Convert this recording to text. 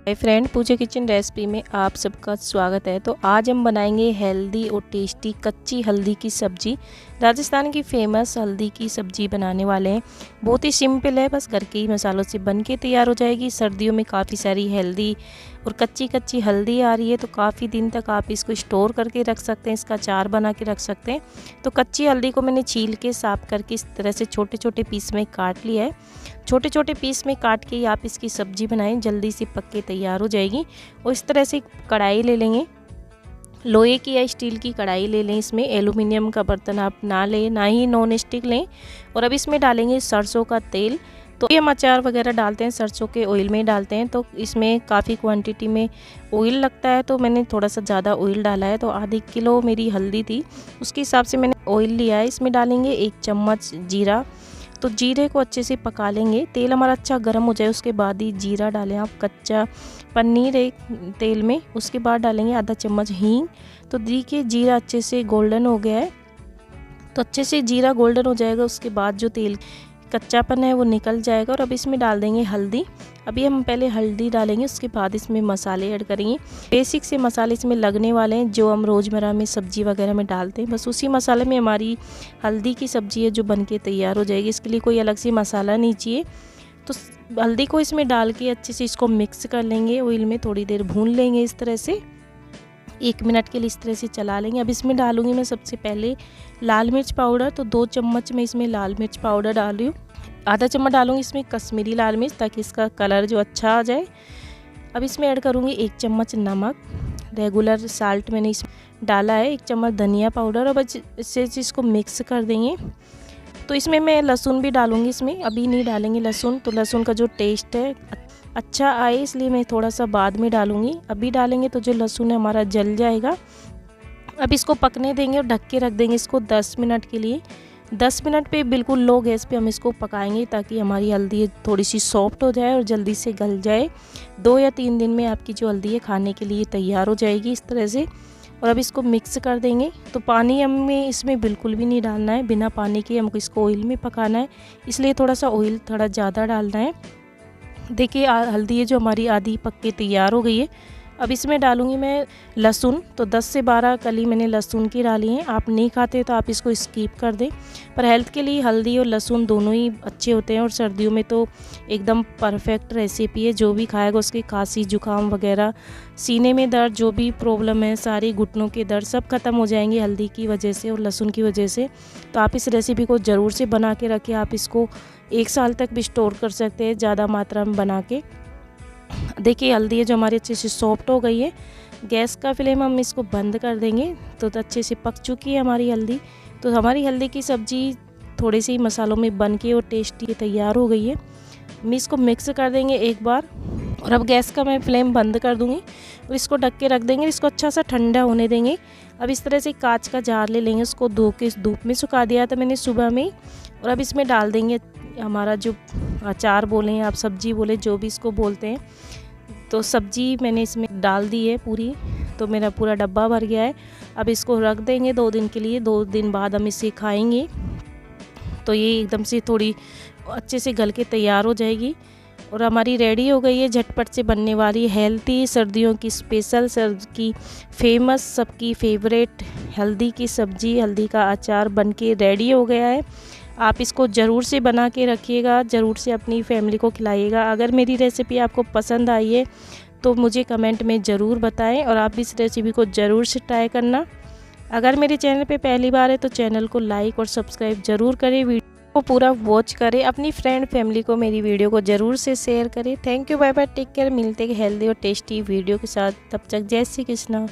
Hi friend, पूजा kitchen recipe में आप सबका स्वागत है। तो आज हम बनाएंगे हेल्दी और टेस्टी कच्ची हल्दी की सब्ज़ी। राजस्थान की फेमस हल्दी की सब्ज़ी बनाने वाले हैं। बहुत ही सिंपल है, बस घर के ही मसालों से बन के तैयार हो जाएगी। सर्दियों में काफ़ी सारी हेल्दी और कच्ची हल्दी आ रही है, तो काफ़ी दिन तक आप इसको स्टोर करके रख सकते हैं, इसका अचार बना के रख सकते हैं। तो कच्ची हल्दी को मैंने छील के साफ़ करके इस तरह से छोटे छोटे पीस में काट लिया है। छोटे छोटे पीस में काट के आप इसकी सब्ज़ी बनाएं, जल्दी से पक के तैयार हो जाएगी। और इस तरह से कढ़ाई ले लेंगे, लोहे की या स्टील की कढ़ाई ले लें। इसमें एल्युमिनियम का बर्तन आप ना लें, ना ही नॉन स्टिक लें। और अब इसमें डालेंगे सरसों का तेल। तो ये हम अचार वगैरह डालते हैं सरसों के ऑयल में डालते हैं, तो इसमें काफ़ी क्वांटिटी में ऑयल लगता है, तो मैंने थोड़ा सा ज़्यादा ऑयल डाला है। तो आधी किलो मेरी हल्दी थी, उसके हिसाब से मैंने ऑयल लिया है। इसमें डालेंगे 1 चम्मच जीरा। तो जीरे को अच्छे से पका लेंगे, तेल हमारा अच्छा गर्म हो जाए उसके बाद ही जीरा डालें आप। कच्चा पनीर एक तेल में, उसके बाद डालेंगे आधा चम्मच हींग। तो देखिए जीरा अच्छे से गोल्डन हो गया है, तो अच्छे से जीरा गोल्डन हो जाएगा, उसके बाद जो तेल कच्चापन है वो निकल जाएगा। और अब इसमें डाल देंगे हल्दी। अभी हम पहले हल्दी डालेंगे, उसके बाद इसमें मसाले ऐड करेंगे। बेसिक से मसाले इसमें लगने वाले हैं जो हम रोज़मर्रा में सब्ज़ी वगैरह में डालते हैं, बस उसी मसाले में हमारी हल्दी की सब्ज़ी है जो बन के तैयार हो जाएगी। इसके लिए कोई अलग से मसाला नहीं चाहिए। तो हल्दी को इसमें डाल के अच्छे से इसको मिक्स कर लेंगे, ऑयल में थोड़ी देर भून लेंगे। इस तरह से 1 मिनट के लिए इस तरह से चला लेंगे। अब इसमें डालूंगी मैं सबसे पहले लाल मिर्च पाउडर। तो 2 चम्मच मैं इसमें लाल मिर्च पाउडर डाल रही हूँ। आधा चम्मच डालूंगी इसमें कश्मीरी लाल मिर्च, ताकि इसका कलर जो अच्छा आ जाए। अब इसमें ऐड करूँगी 1 चम्मच नमक, रेगुलर साल्ट मैंने इसमें डाला है। 1 चम्मच धनिया पाउडर। अब इससे इसको मिक्स कर देंगे। तो इसमें मैं लहसुन भी डालूंगी, इसमें अभी नहीं डालेंगे लहसुन, तो लहसुन का जो टेस्ट है अच्छा आए इसलिए मैं थोड़ा सा बाद में डालूंगी। अभी डालेंगे तो जो लहसुन है हमारा जल जाएगा। अब इसको पकने देंगे और ढक के रख देंगे इसको 10 मिनट के लिए। 10 मिनट पे बिल्कुल लो गैस पे हम इसको पकाएंगे, ताकि हमारी हल्दी थोड़ी सी सॉफ्ट हो जाए और जल्दी से गल जाए। 2 या 3 दिन में आपकी जो हल्दी है खाने के लिए तैयार हो जाएगी इस तरह से। और अब इसको मिक्स कर देंगे। तो पानी हमें इसमें बिल्कुल भी नहीं डालना है, बिना पानी के हमको इसको ऑयल में पकाना है, इसलिए थोड़ा सा ऑयल थोड़ा ज़्यादा डालना है। देखिए हल्दी है जो हमारी आधी पक के तैयार हो गई है। अब इसमें डालूंगी मैं लहसुन। तो 10 से 12 कली मैंने लहसुन की डाली हैं। आप नहीं खाते तो आप इसको स्किप कर दें, पर हेल्थ के लिए हल्दी और लहसुन दोनों ही अच्छे होते हैं। और सर्दियों में तो एकदम परफेक्ट रेसिपी है, जो भी खाएगा उसकी खांसी जुकाम वगैरह, सीने में दर्द, जो भी प्रॉब्लम है, सारी घुटनों के दर्द सब खत्म हो जाएंगे हल्दी की वजह से और लहसुन की वजह से। तो आप इस रेसिपी को ज़रूर से बना के रखें। आप इसको 1 साल तक भी स्टोर कर सकते हैं ज़्यादा मात्रा में बना के। देखिए हल्दी है जो हमारी अच्छे से सॉफ्ट हो गई है। गैस का फ्लेम हम इसको बंद कर देंगे। तो अच्छे से पक चुकी है हमारी हल्दी। तो हमारी हल्दी की सब्ज़ी थोड़े से ही मसालों में बन के और टेस्टी तैयार हो गई है। हम इसको मिक्स कर देंगे एक बार, और अब गैस का मैं फ्लेम बंद कर दूंगी और इसको ढक के रख देंगे। इसको अच्छा सा ठंडा होने देंगे। अब इस तरह से कांच का जार ले लेंगे, उसको धो के धूप में सुखा दिया था मैंने सुबह में। और अब इसमें डाल देंगे हमारा जो अचार बोलें आप, सब्जी बोले, जो भी इसको बोलते हैं। तो सब्जी मैंने इसमें डाल दी है पूरी, तो मेरा पूरा डब्बा भर गया है। अब इसको रख देंगे 2 दिन के लिए। 2 दिन बाद हम इसे खाएंगे तो ये एकदम से थोड़ी अच्छे से गल के तैयार हो जाएगी। और हमारी रेडी हो गई है झटपट से बनने वाली हेल्दी सर्दियों की स्पेशल, सर्द की फेमस, सबकी फेवरेट हल्दी की सब्ज़ी, हल्दी का अचार बनके रेडी हो गया है। आप इसको ज़रूर से बना के रखिएगा, ज़रूर से अपनी फैमिली को खिलाइएगा। अगर मेरी रेसिपी आपको पसंद आई है तो मुझे कमेंट में ज़रूर बताएं, और आप इस रेसिपी को ज़रूर से ट्राई करना। अगर मेरे चैनल पे पहली बार है तो चैनल को लाइक और सब्सक्राइब ज़रूर करें, वीडियो को पूरा वॉच करें, अपनी फ्रेंड फैमिली को मेरी वीडियो को ज़रूर से शेयर करें। Thank you, bye bye, take care. मिलते हैं हेल्दी और टेस्टी वीडियो के साथ, तब तक जय श्री कृष्णा।